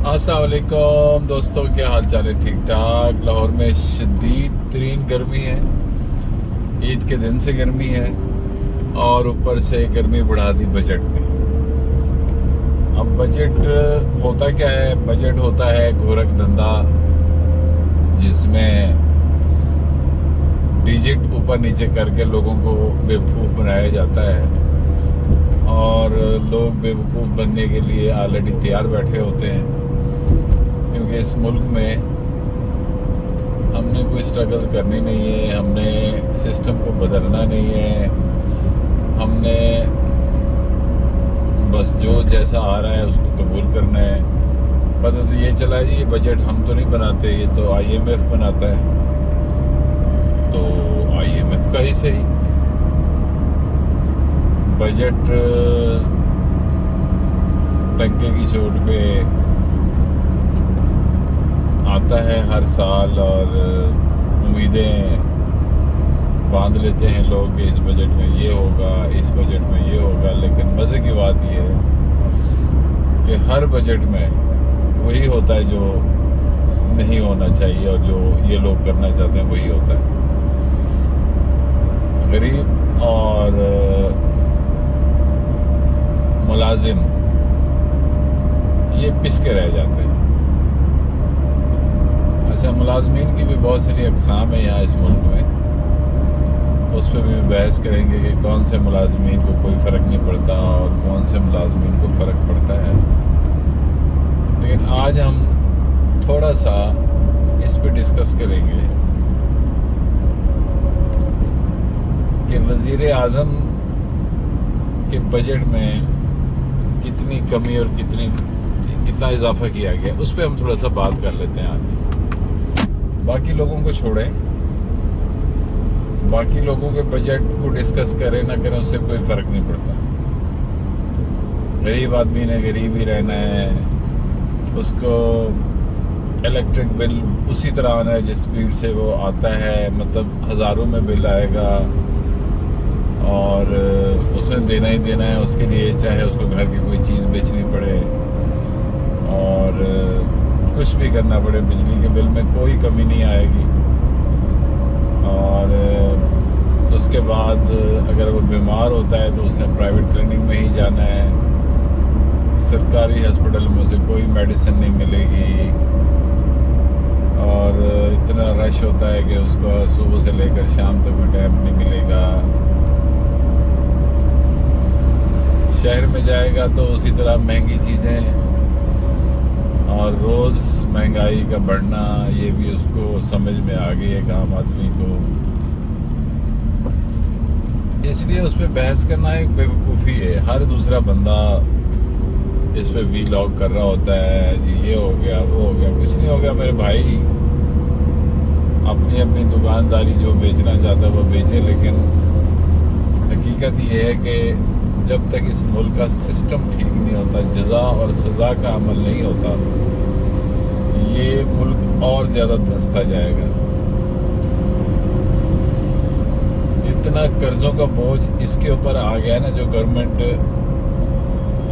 السلام علیکم دوستوں، کیا حال چال ہے؟ ٹھیک ٹھاک۔ لاہور میں شدید ترین گرمی ہے، عید کے دن سے گرمی ہے اور اوپر سے گرمی بڑھا دی بجٹ میں۔ اب بجٹ ہوتا کیا ہے؟ بجٹ ہوتا ہے گورکھ دھندا، جس میں ڈیجٹ اوپر نیچے کر کے لوگوں کو بیوقوف بنایا جاتا ہے، اور لوگ بیوقوف بننے کے لیے آلریڈی تیار بیٹھے ہوتے ہیں، کیونکہ اس ملک میں ہم نے کوئی اسٹرگل کرنی نہیں ہے، ہم نے سسٹم کو بدلنا نہیں ہے، ہم نے بس جو جیسا آ رہا ہے اس کو قبول کرنا ہے۔ پتہ تو یہ چلا جی، یہ بجٹ ہم تو نہیں بناتے، یہ تو آئی ایم ایف بناتا ہے، تو آئی ایم ایف کا ہی صحیح بجٹ ٹنکے کی چوٹ پہ آتا ہے ہر سال، اور امیدیں باندھ لیتے ہیں لوگ کہ اس بجٹ میں یہ ہوگا، اس بجٹ میں یہ ہوگا۔ لیکن مزے کی بات یہ ہے کہ ہر بجٹ میں وہی ہوتا ہے جو نہیں ہونا چاہیے، اور جو یہ لوگ کرنا چاہتے ہیں وہی ہوتا ہے۔ غریب اور ملازم یہ پس کے رہ جاتے ہیں۔ اچھا، ملازمین کی بھی بہت ساری اقسام ہیں یہاں اس ملک میں، اس پہ بھی بحث کریں گے کہ کون سے ملازمین کو کوئی فرق نہیں پڑتا اور کون سے ملازمین کو فرق پڑتا ہے۔ لیکن آج ہم تھوڑا سا اس پہ ڈسکس کریں گے کہ وزیر اعظم کے بجٹ میں کتنی کمی اور کتنا اضافہ کیا گیا، اس پہ ہم تھوڑا سا بات کر لیتے ہیں آج۔ باقی لوگوں کو چھوڑیں، باقی لوگوں کے بجٹ کو ڈسکس کریں نہ کریں، اس سے کوئی فرق نہیں پڑتا۔ غریب آدمی نے غریب ہی رہنا ہے، اس کو الیکٹرک بل اسی طرح آنا ہے جس سپیڈ سے وہ آتا ہے، مطلب ہزاروں میں بل آئے گا اور اس نے دینا ہی دینا ہے اس کے لیے، چاہے اس کو گھر کی کوئی چیز بیچنی پڑے اور کچھ بھی کرنا پڑے، بجلی کے بل میں کوئی کمی نہیں آئے گی۔ اور اس کے بعد اگر وہ بیمار ہوتا ہے تو اس نے پرائیویٹ کلینک میں ہی جانا ہے، سرکاری ہسپتال میں اسے کوئی میڈیسن نہیں ملے گی، اور اتنا رش ہوتا ہے کہ اس کو صبح سے لے کر شام تک کوئی ٹائم نہیں ملے گا۔ شہر میں جائے گا تو اسی طرح مہنگی چیزیں اور روز مہنگائی کا بڑھنا، یہ بھی اس کو سمجھ میں آ گئی ہے عام آدمی کو۔ اس لیے اس پہ بحث کرنا ایک بیوقوفی ہے۔ ہر دوسرا بندہ اس پہ وی لاگ کر رہا ہوتا ہے، جی یہ ہو گیا وہ ہو گیا۔ کچھ نہیں ہو گیا میرے بھائی، اپنی دکانداری جو بیچنا چاہتا ہے وہ بیچے، لیکن حقیقت یہ ہے کہ جب تک اس ملک کا سسٹم ٹھیک نہیں ہوتا، جزا اور سزا کا عمل نہیں ہوتا، یہ ملک اور زیادہ دھنستا جائے گا۔ جتنا قرضوں کا بوجھ اس کے اوپر آ گیا ہے نا، جو گورنمنٹ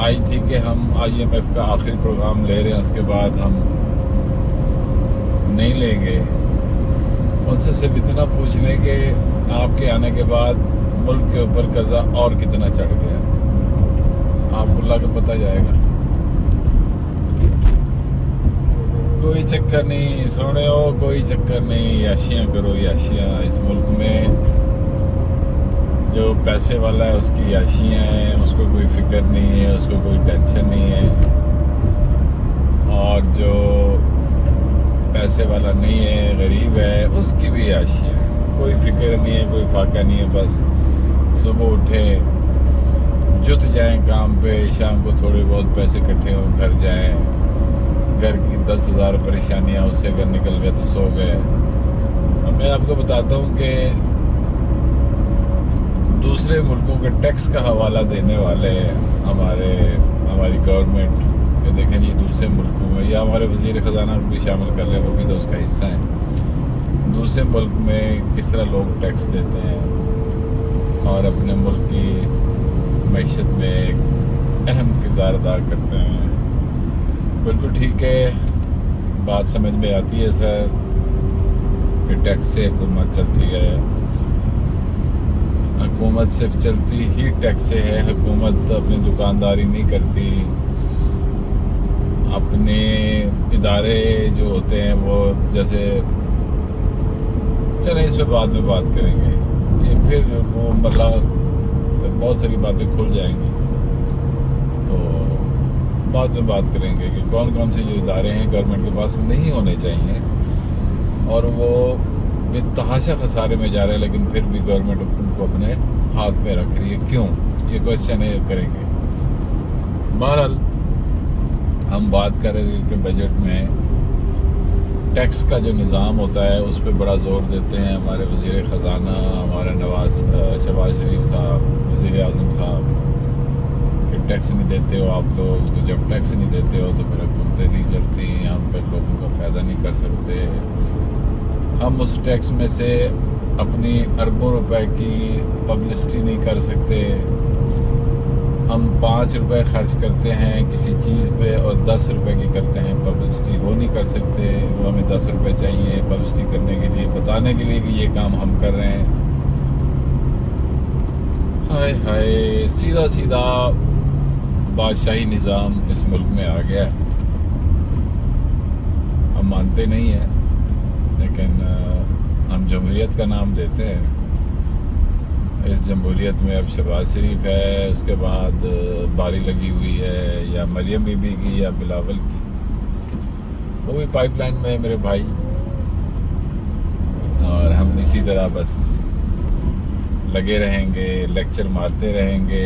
آئی تھی کہ ہم آئی ایم ایف کا آخری پروگرام لے رہے ہیں، اس کے بعد ہم نہیں لیں گے، ان سے صرف اتنا پوچھ لیں کہ آپ کے آنے کے بعد ملک کے اوپر قرضہ اور کتنا چڑھ گیا، آپ کو لگ پتہ جائے گا۔ کوئی چکر نہیں، سونے ہو، کوئی چکر نہیں، یاشیاں کرو یاشیاں۔ اس ملک میں جو پیسے والا ہے اس کی یاشیاں ہیں، اس کو کوئی فکر نہیں ہے، اس کو کوئی ٹینشن نہیں ہے، اور جو پیسے والا نہیں ہے، غریب ہے، اس کی بھی یاشیاں ہیں، کوئی فکر نہیں ہے، کوئی فاقہ نہیں ہے۔ بس صبح اٹھیں، جت جائیں کام پہ، شام کو تھوڑے بہت پیسے اکٹھے ہوں، گھر جائیں، گھر کی 10,000 پریشانیاں اس سے اگر نکل گئے تو سو گئے۔ اب میں آپ کو بتاتا ہوں کہ دوسرے ملکوں کے ٹیکس کا حوالہ دینے والے ہماری گورنمنٹ کہ دیکھیں جی دوسرے ملکوں میں، یا ہمارے وزیر خزانہ بھی شامل کر لیں، وہ بھی تو اس کا حصہ ہیں، دوسرے ملک میں کس طرح لوگ ٹیکس دیتے ہیں اور اپنے ملک کی معیشت میں ایک اہم کردار ادا کرتے ہیں۔ بالکل ٹھیک ہے، بات سمجھ میں آتی ہے سر کہ ٹیکس سے حکومت چلتی ہے، حکومت صرف چلتی ہی ٹیکس سے ہے، حکومت اپنی دکانداری نہیں کرتی، اپنے ادارے جو ہوتے ہیں وہ جیسے چلیں اس پہ بعد میں بات کریں گے، یہ پھر وہ مطلب بہت ساری باتیں کھل جائیں گی، تو بعد میں بات کریں گے کہ کون کون سے جو ادارے ہیں گورنمنٹ کے پاس نہیں ہونے چاہیے اور وہ بے تحاشا خسارے میں جا رہے ہیں، لیکن پھر بھی گورنمنٹ ان کو اپنے ہاتھ میں رکھ رہی ہے، کیوں؟ یہ کوشچن کریں گے۔ بہرحال ہم بات کر رہے تھے کہ بجٹ میں ٹیکس کا جو نظام ہوتا ہے اس پہ بڑا زور دیتے ہیں ہمارے وزیر خزانہ، ہمارے شہباز شریف صاحب، وزیر اعظم صاحب کہ ٹیکس نہیں دیتے ہو آپ لوگ، تو جب ٹیکس نہیں دیتے ہو تو پھر حکومتیں نہیں چلتی، ہم پھر لوگوں کا فائدہ نہیں کر سکتے، ہم اس ٹیکس میں سے اپنی اربوں روپے کی پبلسٹی نہیں کر سکتے، ہم 5 روپے خرچ کرتے ہیں کسی چیز پہ اور 10 روپے کی کرتے ہیں پبلسٹی، وہ نہیں کر سکتے، وہ ہمیں 10 روپے چاہیے پبلسٹی کرنے کے لیے، بتانے کے لیے کہ یہ کام ہم کر رہے ہیں۔ ہائے ہائے، سیدھا سیدھا بادشاہی نظام اس ملک میں آ گیا ہے، ہم مانتے نہیں ہیں لیکن ہم جمہوریت کا نام دیتے ہیں۔ اس جمہوریت میں اب شہباز شریف ہے، اس کے بعد باری لگی ہوئی ہے یا مریم بی بی کی یا بلاول کی، وہ بھی پائپ لائن میں ہے میرے بھائی، اور ہم اسی طرح بس لگے رہیں گے، لیکچر مارتے رہیں گے،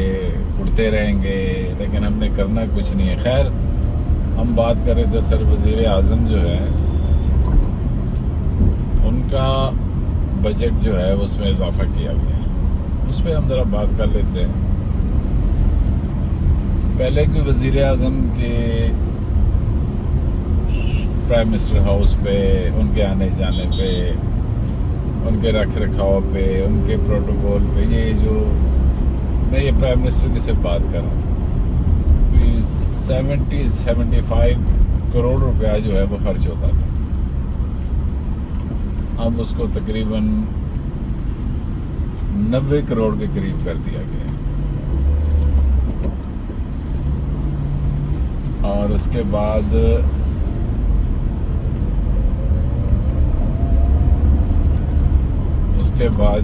اڑتے رہیں گے، لیکن ہم نے کرنا کچھ نہیں ہے۔ خیر ہم بات کر رہے تھے سر وزیر اعظم جو ہے ان کا بجٹ جو ہے اس میں اضافہ کیا گیا ہے، اس پہ ہم ذرا بات کر لیتے ہیں۔ پہلے کے وزیر اعظم کے پرائم منسٹر ہاؤس پہ، ان کے آنے جانے پہ، ان کے رکھ رکھاؤ پہ، ان کے پروٹوکول پہ، یہ جو میں یہ پرائم منسٹر کی صرف بات کر رہا ہوں، کوئی 75 کروڑ روپیہ جو ہے وہ خرچ ہوتا تھا، اب اس کو تقریباً 90 کروڑ کے قریب کر دیا گیا ہے، اور اس کے بعد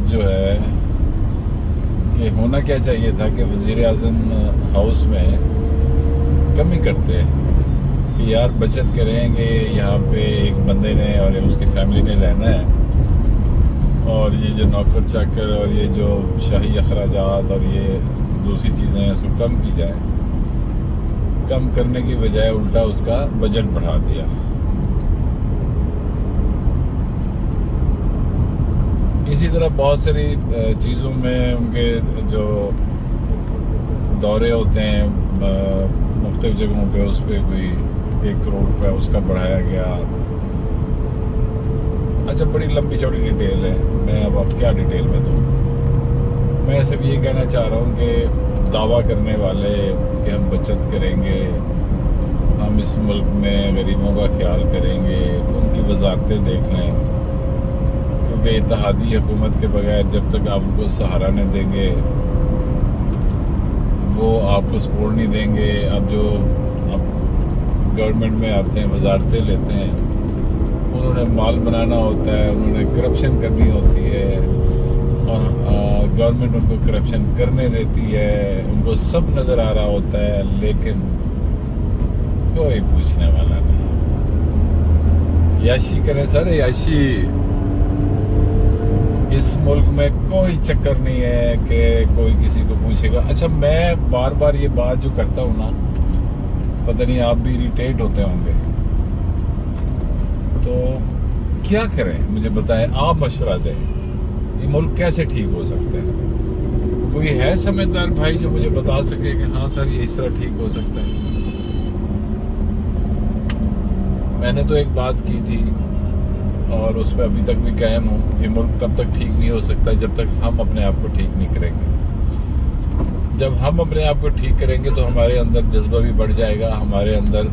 جو ہے کہ ہونا کیا چاہیے تھا کہ وزیر اعظم ہاؤس میں کمی کرتے کہ یار بچت کریں گے، یہاں پہ ایک بندے نے اور اس کی فیملی نے رہنا ہے، اور یہ جو نوکر چاکر اور یہ جو شاہی اخراجات اور یہ دوسری چیزیں ہیں اس کو کم کی جائے، کم کرنے کی بجائے الٹا اس کا بجٹ بڑھا دیا۔ اسی طرح بہت ساری چیزوں میں ان کے جو دورے ہوتے ہیں مختلف جگہوں پہ، اس پہ کوئی 1 کروڑ روپے اس کا بڑھایا گیا۔ اچھا بڑی لمبی چوڑی ڈیٹیل ہے، میں اب کیا ڈیٹیل میں دوں، میں صرف یہ کہنا چاہ رہا ہوں کہ دعویٰ کرنے والے کہ ہم بچت کریں گے، ہم اس ملک میں غریبوں کا خیال کریں گے، ان کی وزارتیں دیکھ لیں، کیونکہ اتحادی حکومت کے بغیر جب تک آپ ان کو سہارا نہیں دیں گے وہ آپ کو سپورٹ نہیں دیں گے۔ اب جو گورنمنٹ میں آتے ہیں، وزارتیں لیتے ہیں، انہوں نے مال بنانا ہوتا ہے، انہوں نے کرپشن کرنی ہوتی ہے، اور گورنمنٹ ان کو کرپشن کرنے دیتی ہے، ان کو سب نظر آ رہا ہوتا ہے، لیکن کوئی پوچھنے والا نہیں۔ یاشی کریں سر، یاشی، اس ملک میں کوئی چکر نہیں ہے کہ کوئی کسی کو پوچھے گا۔ اچھا میں بار بار یہ بات جو کرتا ہوں نا، پتہ نہیں آپ بھی اریٹیٹ ہوتے ہوں گے، تو کیا کریں مجھے بتائیں، آپ مشورہ دیں، یہ ملک کیسے ٹھیک ہو سکتا ہے؟ کوئی ہے سمجھدار بھائی جو مجھے بتا سکے کہ ہاں سر یہ اس طرح ٹھیک ہو سکتا ہے؟ میں نے تو ایک بات کی تھی اور اس پہ ابھی تک بھی قائم ہوں، یہ ملک تب تک ٹھیک نہیں ہو سکتا جب تک ہم اپنے آپ کو ٹھیک نہیں کریں گے۔ جب ہم اپنے آپ کو ٹھیک کریں گے تو ہمارے اندر جذبہ بھی بڑھ جائے گا، ہمارے اندر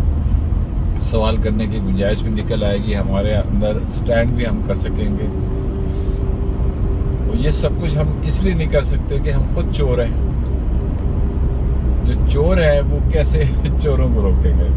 سوال کرنے کی گنجائش بھی نکل آئے گی، ہمارے اندر سٹینڈ بھی ہم کر سکیں گے. اور یہ سب کچھ ہم اس لیے نہیں کر سکتے کہ ہم خود چور ہیں. جو چور ہے وہ کیسے چوروں کو روکیں گے؟